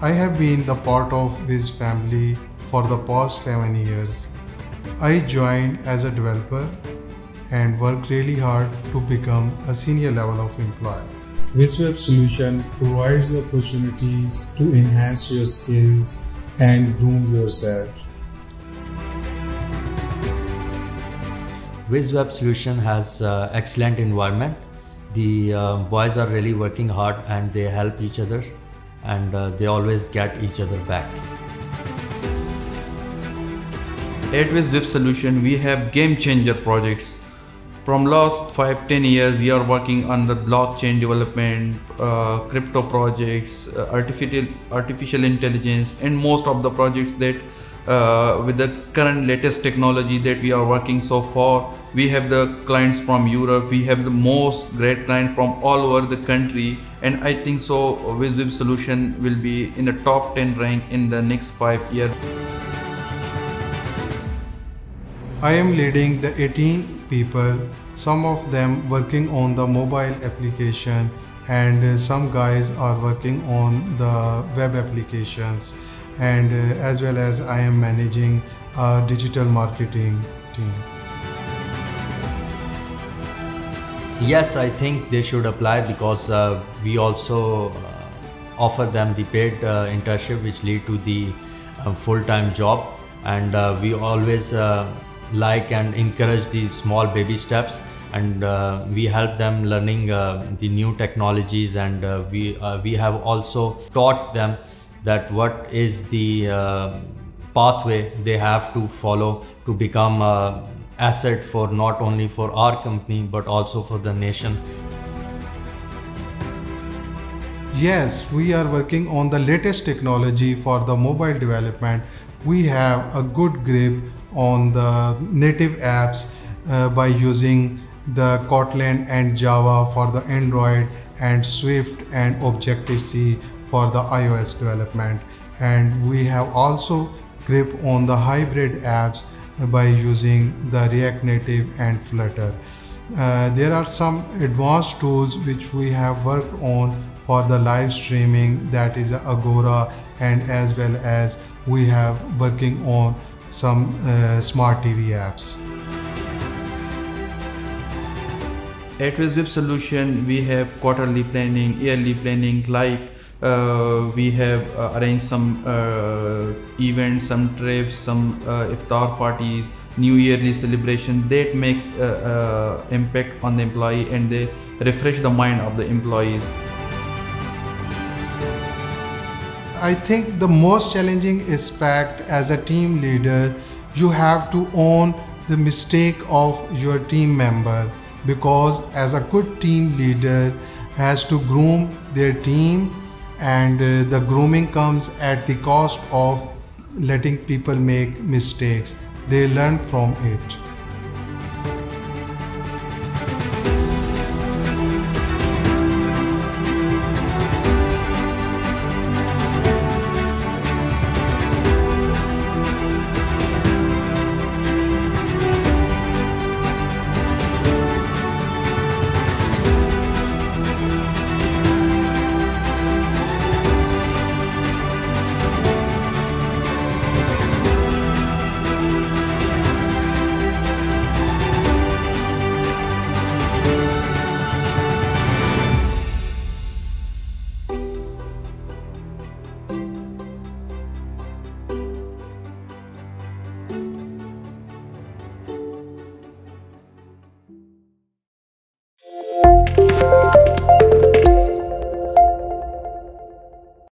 I have been the part of Wiz family for the past 7 years. I joined as a developer and worked really hard to become a senior level of employee. WizWeb Solution provides opportunities to enhance your skills and groom yourself. WizWeb Solution has excellent environment. The boys are really working hard and they help each other, and they always get each other back. At WizWeb Solution, we have game changer projects. From last 5-10 years, we are working on the blockchain development, crypto projects, artificial intelligence, and most of the projects that with the current latest technology that we are working so far. We have the clients from Europe, we have the most great clients from all over the country, and I think so WizWeb Solution will be in the top 10 rank in the next 5 years. I am leading the 18 people, some of them working on the mobile application, and some guys are working on the web applications, and as well as I am managing a digital marketing team. Yes, I think they should apply because we also offer them the paid internship which lead to the full-time job, and we always like and encourage these small baby steps, and we help them learning the new technologies, and we have also taught them that what is the pathway they have to follow to become a asset for not only for our company but also for the nation. Yes, we are working on the latest technology for the mobile development. We have a good grip on the native apps by using the Kotlin and Java for the Android, and Swift and Objective-C for the iOS development. And we have also grip on the hybrid apps by using the React Native and Flutter. There are some advanced tools which we have worked on for the live streaming, that is Agora, and as well as we have working on some smart TV apps. At WizWeb Solution, we have quarterly planning, yearly planning, like we have arranged some events, some trips, some iftar parties, New Yearly celebration that makes impact on the employee, and they refresh the mind of the employees. I think the most challenging aspect as a team leader, you have to own the mistake of your team member, because as a good team leader has to groom their team, and the grooming comes at the cost of letting people make mistakes. They learn from it.